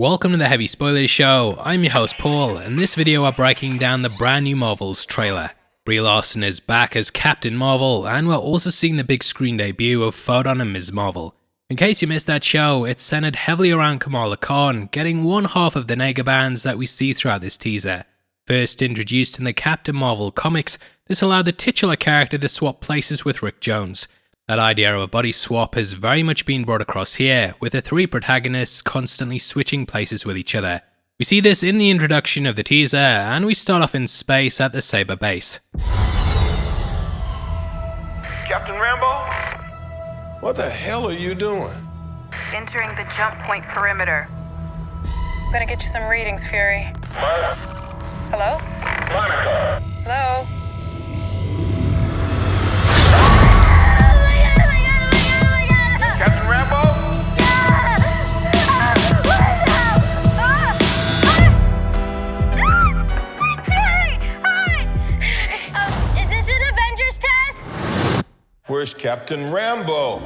Welcome to the Heavy Spoilers Show. I'm your host Paul, and in this video we're breaking down the brand new Marvel's trailer. Brie Larson is back as Captain Marvel, and we're also seeing the big screen debut of Photon and Ms Marvel. In case you missed that show, it's centered heavily around Kamala Khan, getting one half of the nega bands that we see throughout this teaser. First introduced in the Captain Marvel comics, this allowed the titular character to swap places with Rick Jones. That idea of a body swap has very much been brought across here, with the three protagonists constantly switching places with each other. We see this in the introduction of the teaser, and we start off in space at the Saber base. Captain Rambo? What the hell are you doing? Entering the jump point perimeter. I'm gonna get you some readings, Fury. Hello? Monica. Hello? Captain Rambo? Is this an Avengers test? Where's Captain Rambo?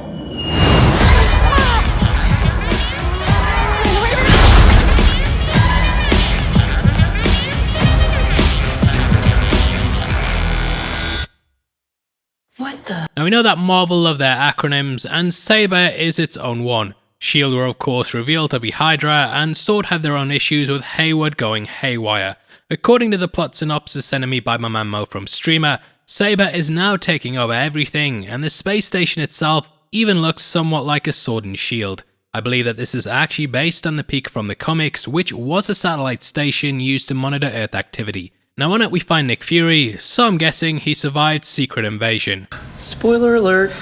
What the? Now we know that Marvel love their acronyms, and Saber is its own one. S.H.I.E.L.D. were of course revealed to be Hydra, and S.W.O.R.D. had their own issues with Hayward going haywire. According to the plot synopsis sent to me by my man Mo from Streamer, Saber is now taking over everything, and the space station itself even looks somewhat like a sword and shield. I believe that this is actually based on the peak from the comics, which was a satellite station used to monitor Earth activity. Now on it we find Nick Fury, so I'm guessing he survived Secret Invasion. Spoiler alert.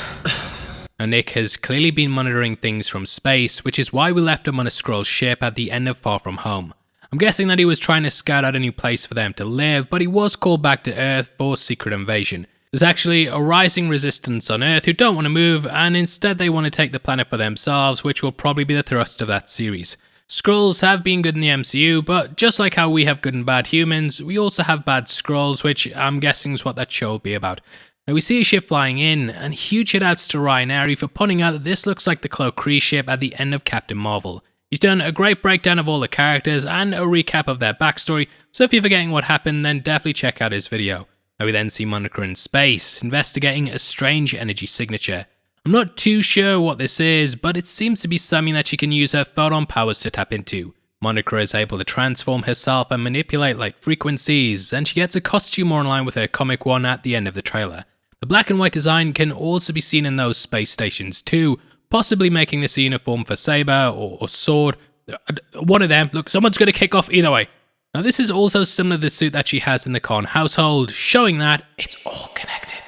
Now Nick has clearly been monitoring things from space, which is why we left him on a Skrull ship at the end of Far From Home. I'm guessing that he was trying to scout out a new place for them to live, but he was called back to Earth for Secret Invasion. There's actually a rising resistance on Earth who don't want to move, and instead they want to take the planet for themselves, which will probably be the thrust of that series. Skrulls have been good in the MCU, but just like how we have good and bad humans, we also have bad Skrulls, which I'm guessing is what that show will be about. Now we see a ship flying in, and huge shoutouts to Ryan Airy for pointing out that this looks like the Cloak Kree ship at the end of Captain Marvel. He's done a great breakdown of all the characters and a recap of their backstory, so if you're forgetting what happened then definitely check out his video. Now we then see Monica in space, investigating a strange energy signature. I'm not too sure what this is, but it seems to be something that she can use her photon powers to tap into. Monica is able to transform herself and manipulate light frequencies, and she gets a costume more in line with her comic one at the end of the trailer. The black and white design can also be seen in those space stations too, possibly making this a uniform for Saber or S.W.O.R.D. One of them. Look, someone's going to kick off either way. Now this is also similar to the suit that she has in the Khan household, showing that it's all connected.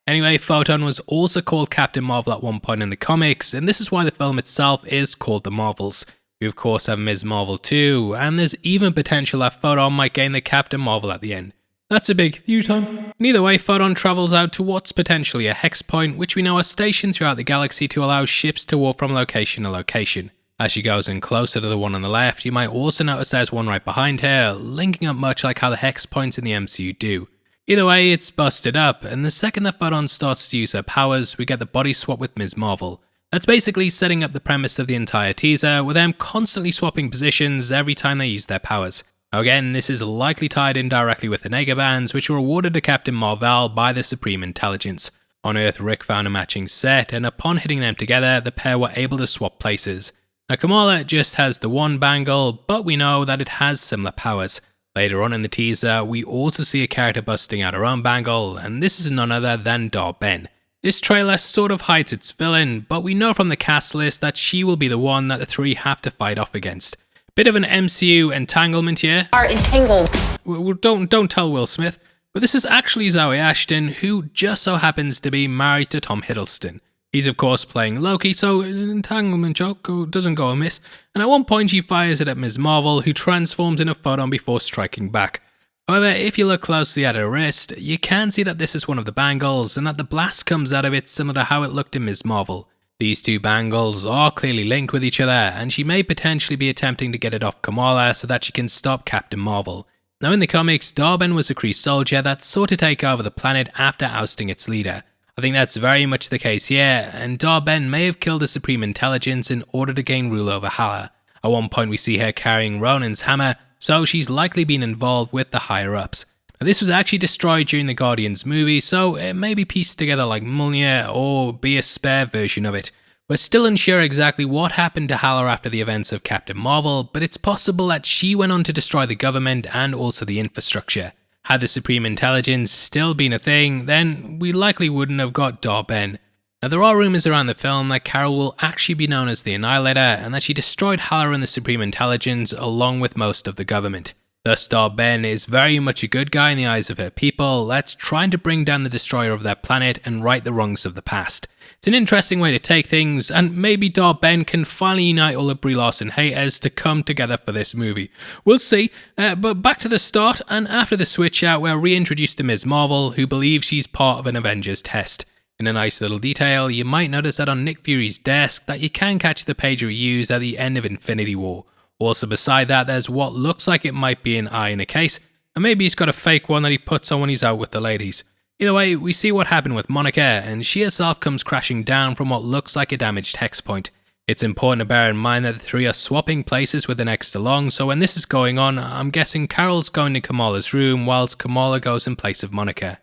Anyway, Photon was also called Captain Marvel at one point in the comics, and this is why the film itself is called The Marvels. We of course have Ms Marvel too, and there's even potential that Photon might gain the Captain Marvel at the end. That's a big time. Either way, Photon travels out to what's potentially a hex point, which we know are stationed throughout the galaxy to allow ships to warp from location to location. As she goes in closer to the one on the left, you might also notice there's one right behind her, linking up much like how the hex points in the MCU do. Either way, it's busted up, and the second that Photon starts to use her powers, we get the body swap with Ms Marvel. That's basically setting up the premise of the entire teaser, with them constantly swapping positions every time they use their powers. Now again, this is likely tied in directly with the nega bands, which were awarded to Captain Marvel by the Supreme Intelligence. On Earth, Rick found a matching set, and upon hitting them together, the pair were able to swap places. Now Kamala just has the one bangle, but we know that it has similar powers. Later on in the teaser, we also see a character busting out her own bangle, and this is none other than Dar-Ben. This trailer sort of hides its villain, but we know from the cast list that she will be the one that the three have to fight off against. Bit of an MCU entanglement here. Are entangled. Well, don't tell Will Smith, but this is actually Zoe Ashton, who just so happens to be married to Tom Hiddleston. He's of course playing Loki, so an entanglement joke doesn't go amiss, and at one point she fires it at Ms Marvel, who transforms in a photon before striking back. However, if you look closely at her wrist, you can see that this is one of the bangles, and that the blast comes out of it similar to how it looked in Ms Marvel. These two bangles are clearly linked with each other, and she may potentially be attempting to get it off Kamala so that she can stop Captain Marvel. Now in the comics, Dar-Ben was a Kree soldier that sought to take over the planet after ousting its leader. I think that's very much the case here, and Dar-Ben may have killed the Supreme Intelligence in order to gain rule over Hala. At one point we see her carrying Ronan's hammer, so she's likely been involved with the higher-ups. Now, this was actually destroyed during the Guardians movie, so it may be pieced together like Mjolnir or be a spare version of it. We're still unsure exactly what happened to Hala after the events of Captain Marvel, but it's possible that she went on to destroy the government and also the infrastructure. Had the Supreme Intelligence still been a thing, then we likely wouldn't have got Dar-Ben. Now, there are rumours around the film that Carol will actually be known as the Annihilator and that she destroyed Hala and the Supreme Intelligence along with most of the government. Thus, Dar-Ben is very much a good guy in the eyes of her people that's trying to bring down the destroyer of their planet and right the wrongs of the past. It's an interesting way to take things, and maybe Dar-Ben can finally unite all the Brie Larson haters to come together for this movie. We'll see, but back to the start, and after the switch out, we're reintroduced to Ms Marvel, who believes she's part of an Avengers test. In a nice little detail, you might notice that on Nick Fury's desk that you can catch the pager he used at the end of Infinity War. Also beside that, there's what looks like it might be an eye in a case, and maybe he's got a fake one that he puts on when he's out with the ladies. Either way, we see what happened with Monica, and she herself comes crashing down from what looks like a damaged hex point. It's important to bear in mind that the three are swapping places with the next along, so when this is going on, I'm guessing Carol's going to Kamala's room whilst Kamala goes in place of Monica.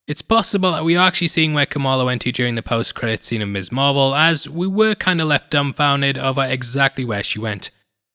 It's possible that we are actually seeing where Kamala went to during the post-credit scene of Ms Marvel, as we were kinda left dumbfounded over exactly where she went.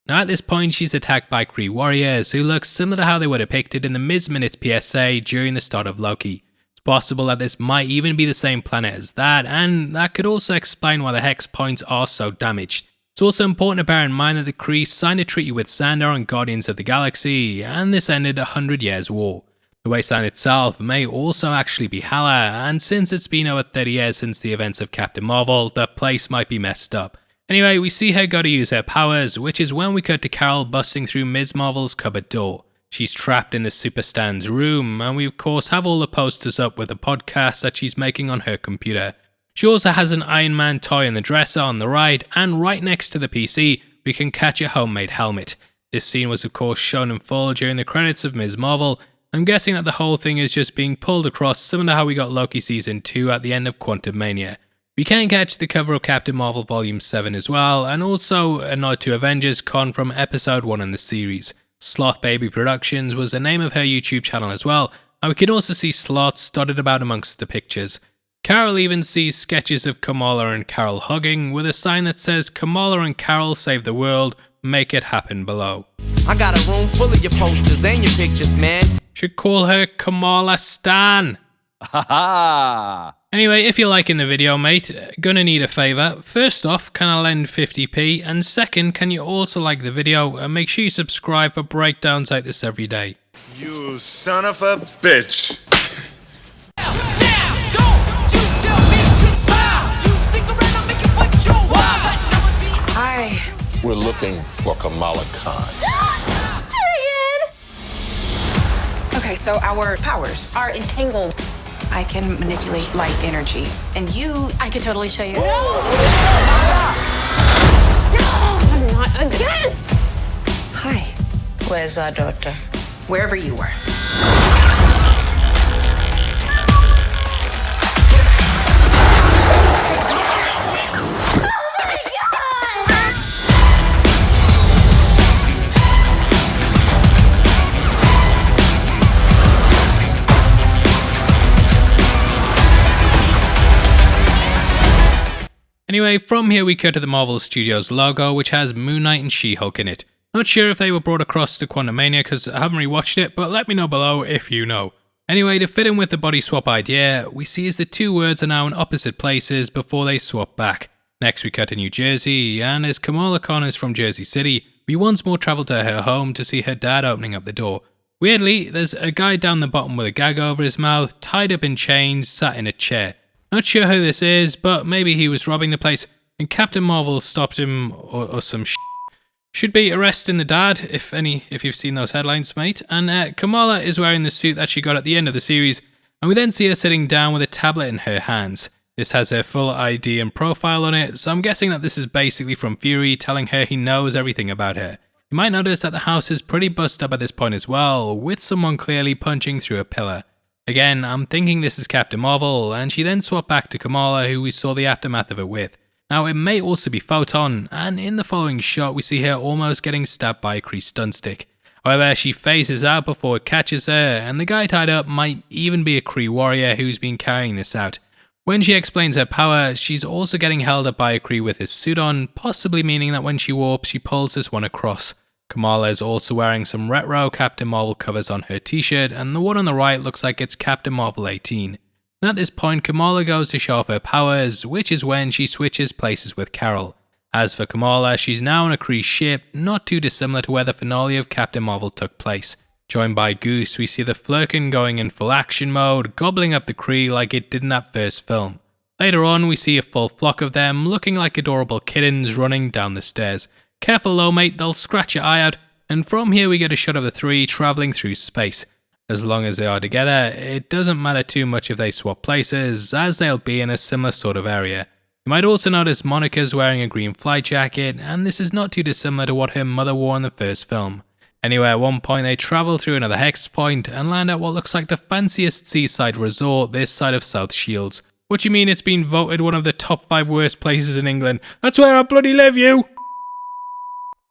Now at this point she's attacked by Kree warriors who look similar to how they were depicted in the Ms Minutes PSA during the start of Loki. It's possible that this might even be the same planet as that, and that could also explain why the hex points are so damaged. It's also important to bear in mind that the Kree signed a treaty with Xandar and Guardians of the Galaxy, and this ended a 100 years war. The wasteland itself may also actually be Hala, and since it's been over 30 years since the events of Captain Marvel, the place might be messed up. Anyway, we see her go to use her powers, which is when we cut to Carol busting through Ms Marvel's cupboard door. She's trapped in the Superstan's room, and we of course have all the posters up with the podcast that she's making on her computer. She also has an Iron Man toy in the dresser on the right, and right next to the PC, we can catch a homemade helmet. This scene was of course shown in full during the credits of Ms Marvel. I'm guessing that the whole thing is just being pulled across, similar to how we got Loki Season 2 at the end of Quantum Mania. We can catch the cover of Captain Marvel Volume 7 as well, and also a nod to Avengers Con from Episode 1 in the series. Sloth Baby Productions was the name of her YouTube channel as well, and we can also see sloths dotted about amongst the pictures. Carol even sees sketches of Kamala and Carol hugging, with a sign that says Kamala and Carol save the world, make it happen below. I got a room full of your posters and your pictures, man. Should call her Kamala Stan. Ha ha! Anyway, if you're liking the video, mate, gonna need a favour. First off, can I lend 50p? And second, can you also like the video and make sure you subscribe for breakdowns like this every day. You son of a bitch. Now, don't you tell me to smile. You stick around and make it what you want. Hi. We're looking for Kamala Khan. Okay, so our powers Are entangled. I can manipulate light energy. And you, I could totally show you. no! Not again! Hi. Where's our daughter? Wherever you were. Anyway, from here we cut to the Marvel Studios logo, which has Moon Knight and She-Hulk in it. Not sure if they were brought across to Quantumania because I haven't rewatched it, but let me know below if you know. Anyway, to fit in with the body swap idea, we see as the two words are now in opposite places before they swap back. Next we cut to New Jersey, and as Kamala Khan is from Jersey City, we once more travel to her home to see her dad opening up the door. Weirdly, there's a guy down the bottom with a gag over his mouth, tied up in chains, sat in a chair. Not sure who this is, but maybe he was robbing the place and Captain Marvel stopped him or some shit. Should be arresting the dad, if you've seen those headlines, mate. And Kamala is wearing the suit that she got at the end of the series, and we then see her sitting down with a tablet in her hands. This has her full ID and profile on it, so I'm guessing that this is basically from Fury telling her he knows everything about her. You might notice that the house is pretty bust up at this point as well, with someone clearly punching through a pillar. Again, I'm thinking this is Captain Marvel, and she then swapped back to Kamala, who we saw the aftermath of it with. Now it may also be Photon, and in the following shot we see her almost getting stabbed by a Kree stun stick. However, she phases out before it catches her, and the guy tied up might even be a Kree warrior who's been carrying this out. When she explains her power, she's also getting held up by a Kree with his suit on, possibly meaning that when she warps she pulls this one across. Kamala is also wearing some retro Captain Marvel covers on her t-shirt, and the one on the right looks like it's Captain Marvel 18. And at this point, Kamala goes to show off her powers, which is when she switches places with Carol. As for Kamala, she's now on a Kree ship, not too dissimilar to where the finale of Captain Marvel took place. Joined by Goose, we see the Flurkin going in full action mode, gobbling up the Kree like it did in that first film. Later on, we see a full flock of them, looking like adorable kittens running down the stairs. Careful though mate, they'll scratch your eye out, and from here we get a shot of the three travelling through space. As long as they are together, it doesn't matter too much if they swap places, as they'll be in a similar sort of area. You might also notice Monica's wearing a green flight jacket, and this is not too dissimilar to what her mother wore in the first film. Anyway, at one point they travel through another hex point and land at what looks like the fanciest seaside resort this side of South Shields. What do you mean it's been voted one of the top 5 worst places in England? That's where I bloody live, you!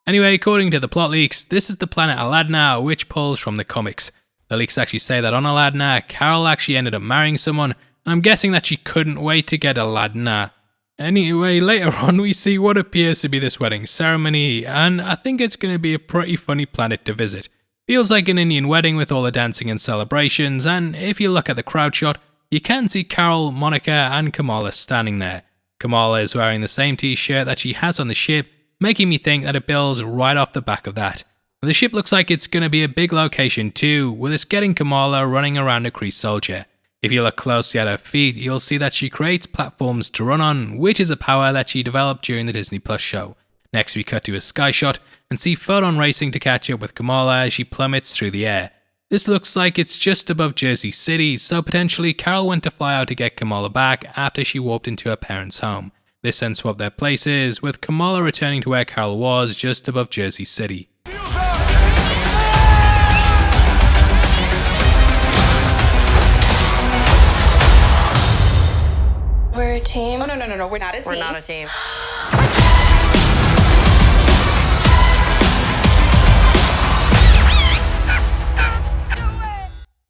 Anyway, according to the plot leaks, this is the planet Aladna, which pulls from the comics. The leaks actually say that on Aladna, Carol actually ended up marrying someone, and I'm guessing that she couldn't wait to get Aladna. Anyway, later on we see what appears to be this wedding ceremony, and I think it's going to be a pretty funny planet to visit. Feels like an Indian wedding with all the dancing and celebrations, and if you look at the crowd shot, you can see Carol, Monica and Kamala standing there. Kamala is wearing the same t-shirt that she has on the ship, making me think that it builds right off the back of that. The ship looks like it's going to be a big location too, with us getting Kamala running around a Kree soldier. If you look closely at her feet, you'll see that she creates platforms to run on, which is a power that she developed during the Disney Plus show. Next we cut to a sky shot and see Photon racing to catch up with Kamala as she plummets through the air. This looks like it's just above Jersey City, so potentially Carol went to fly out to get Kamala back after she warped into her parents' home. This then swapped their places, with Kamala returning to where Carol was, just above Jersey City. We're a team. Oh, no, we're not a team. We're not a team.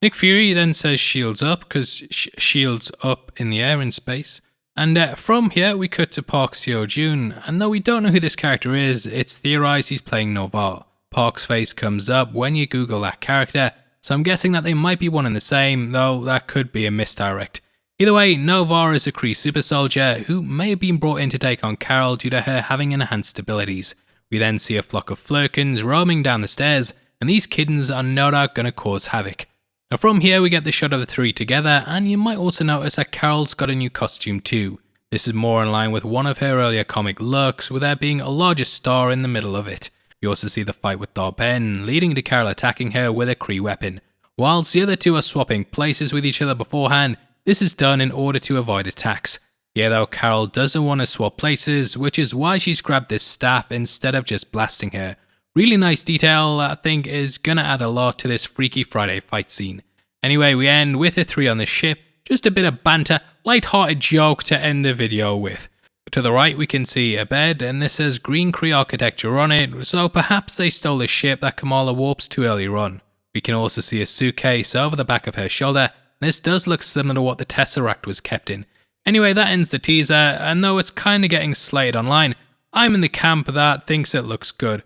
Nick Fury then says shields up, because shields up in the air in space. And from here we cut to Park Seo-joon, and though we don't know who this character is, it's theorized he's playing Nova. Park's face comes up when you Google that character, so I'm guessing that they might be one and the same, though that could be a misdirect. Either way, Nova is a Kree super soldier who may have been brought in to take on Carol due to her having enhanced abilities. We then see a flock of Flurkins roaming down the stairs, and these kittens are no doubt going to cause havoc. Now from here we get the shot of the three together, and you might also notice that Carol's got a new costume too. This is more in line with one of her earlier comic looks, with there being a larger star in the middle of it. We also see the fight with Darben, leading to Carol attacking her with a Kree weapon. Whilst the other two are swapping places with each other beforehand, this is done in order to avoid attacks. Yeah though, Carol doesn't want to swap places, which is why she's grabbed this staff instead of just blasting her. Really nice detail that I think is gonna add a lot to this Freaky Friday fight scene. Anyway, we end with the three on the ship, just a bit of banter, light-hearted joke to end the video with. To the right we can see a bed, and this says green Kree architecture on it, so perhaps they stole the ship that Kamala warps to earlier on. We can also see a suitcase over the back of her shoulder. This does look similar to what the Tesseract was kept in. Anyway, that ends the teaser, and though it's kinda getting slated online, I'm in the camp that thinks it looks good.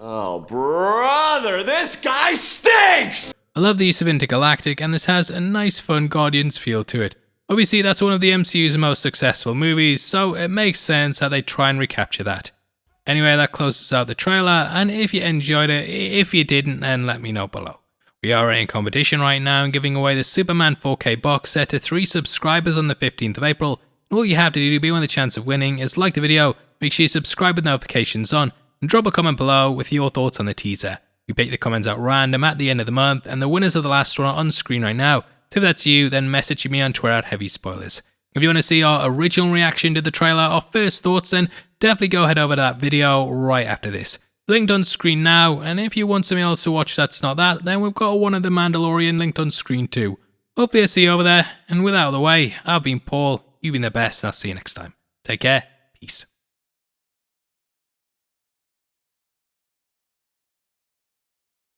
Oh, brother, this guy stinks! I love the use of intergalactic, and this has a nice fun Guardians feel to it. Obviously, that's one of the MCU's most successful movies, so it makes sense that they try and recapture that. Anyway, that closes out the trailer, and if you enjoyed it, if you didn't, then let me know below. We are in competition right now and giving away the Superman 4K box set to 3 subscribers on the 15th of April. All you have to do to be on the chance of winning is like the video, make sure you subscribe with notifications on, and drop a comment below with your thoughts on the teaser. We pick the comments at random at the end of the month, and the winners of the last one are on screen right now. So if that's you, then message me on Twitter at HeavySpoilers. If you want to see our original reaction to the trailer, our first thoughts, then definitely go head over to that video right after this. Linked on screen now, and if you want something else to watch that's not that, then we've got one of the Mandalorian linked on screen too. Hopefully I'll see you over there, and with that out of the way, I've been Paul, you've been the best, and I'll see you next time. Take care. Peace.